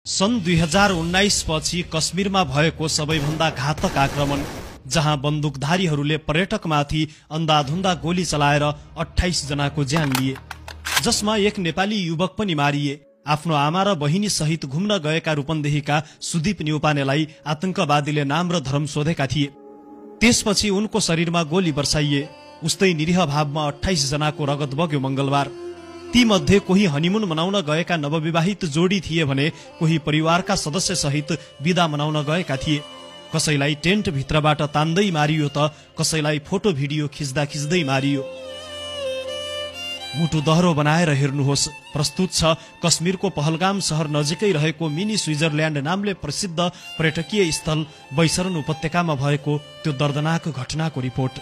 सन् 2019 पछि कश्मीरमा भएको सबैभन्दा घातक आक्रमण, जहाँ बन्दुकधारीहरूले पर्यटकमाथि अन्धाधुन्दा गोली चलाएर 28 जनाको ज्यान लिए, जसमा एक नेपाली युवक पनि मारिए। आफ्नो आमा र बहिनी सहित घुम्न गएका रूपन्देहीका सुदीप न्यौपानेलाई आतंकवादीले नाम र धर्म सोधेका थिए। त्यसपछि उनको शरीरमा गोली बर्साइए। उस्तै निरीह भावमा 28 जनाको रगत बग्यो मंगलबार। ती मध्ये कोही हनीमुन मनाउन गएका नवविवाहित जोडी थिए भने कोही परिवारका सदस्य सहित बिदा मनाउन गएका थिए। कसैलाई टेन्ट भित्रबाट तान्दै मारियो त कसैलाई फोटो भिडियो खिच्दै मारियो। मुटु दहरो बनाएर हेर्नुहोस्। प्रस्तुत छ कश्मीरको पहलगाम शहर नजिकै रहेको मिनी स्विजरल्याण्ड नामले प्रसिद्ध पर्यटकीय स्थल बैसरन उपत्यकामा भएको त्यो दर्दनाक घटनाको रिपोर्ट।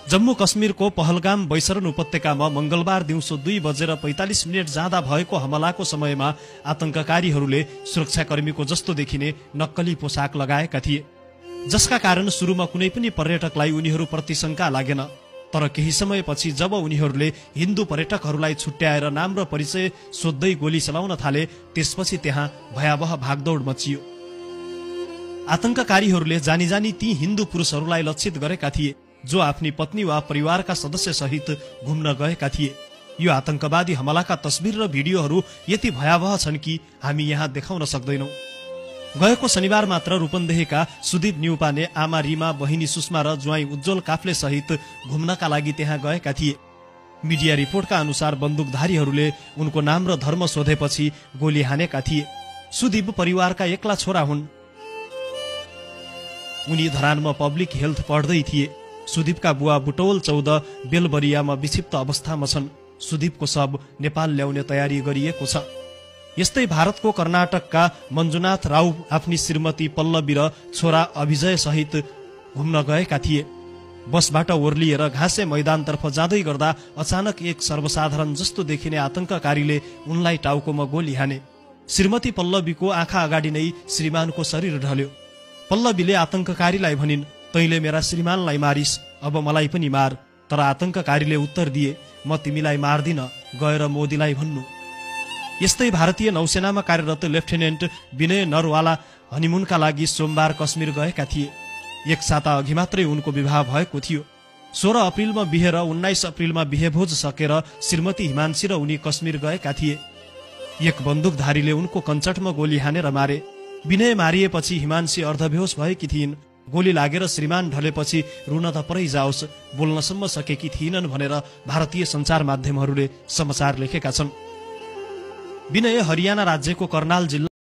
जम्मू कश्मीरको पहलगाम बैसरन उपत्यकामा मंगलबार दिउँसो 2:45 जाँदा भएको हमलाको समयमा आतंककारीहरूले सुरक्षाकर्मीको जस्तो देखिने नक्कली पोसाक लगाएका थिए, जसका कारण सुरुमा कुनै पनि पर्यटकलाई उनीहरूप्रति शंका लागेन। तर केही समयपछि जब उनीहरूले हिन्दू पर्यटकहरूलाई छुट्याएर नाम र परिचय सोध्दै गोली चलाउन थाले, त्यसपछि त्यहाँ भयावह भागदौड मचियो। आतंककारीहरूले जानी ती हिन्दू पुरुषहरूलाई लक्षित गरेका थिए जो आफ्नी पत्नी वा परिवारका सदस्य सहित घुम्न गएका थिए। यो आतंकवादी हमलाका तस्बिर र भिडियोहरू यति भयावह छन् कि हामी यहाँ देखाउन सक्दैनौं। गएको शनिबार मात्र रूपन्देहीका सुदीप न्यौपाने आमा रीमा, बहिनी सुषमा र ज्वाइँ उज्जवल काफ्ले सहित घुम्नका लागि त्यहाँ गएका थिए। मिडिया रिपोर्टका अनुसार बन्दुकधारीहरूले उनको नाम र धर्म सोधेपछि गोली हानेका थिए। सुदीप परिवारका एक्ला छोरा हुन्। उनी धरानमा पब्लिक हेल्थ पढ्दै थिए। सुदीपका बुवा बुटौल 14 बेलबरियामा विक्षिप्त अवस्थामा छन्। सुदीपको शव नेपाल ल्याउने तयारी गरिएको छ। यस्तै भारतको कर्नाटकका मञ्जुनाथ राव आफ्नी श्रीमती पल्लवी र छोरा अभिजय सहित घुम्न गएका थिए। बसबाट ओर्लिएर घाँसे मैदानतर्फ जाँदै गर्दा अचानक एक सर्वसाधारण जस्तो देखिने आतंककारीले उनलाई टाउकोमा गोली हाने। श्रीमती पल्लवीको आँखा अगाडि नै श्रीमानको शरीर ढल्यो। पल्लवीले आतंककारीलाई भनिन्, तैले मेरा श्रीमानलाई मारिस, अब मलाई पनि मार। तर आतंककारीले उत्तर दिए, म तिमीलाई मार्दिन, गएर मोदीलाई भन्नु। यस्तै भारतीय नौसेनामा कार्यरत लेफ्टिनेन्ट विनय नरवाला हनीमुनका लागि सोमबार कश्मीर गएका थिए। एक साता अघि मात्रै उनको विवाह भएको थियो। 16 अप्रिलमा बिहे र 19 अप्रिलमा बिहेभोज सकेर श्रीमती हिमांशी र उनी कश्मीर गएका थिए। एक बन्दुकधारीले उनको कञ्चटमा गोली हानेर मारे। विनय मारिएपछि हिमांशी अर्धबेहोस भएकी थिइन्। गोली लागेर श्रीमान ढलेपछि रुन त परै जाओस्, बोल्नसम्म सकेकी थिइनन् भनेर भारतीय सञ्चार माध्यमहरूले समाचार लेखेका छन्। विनय हरियाणा राज्यको कर्नाल जिल्ला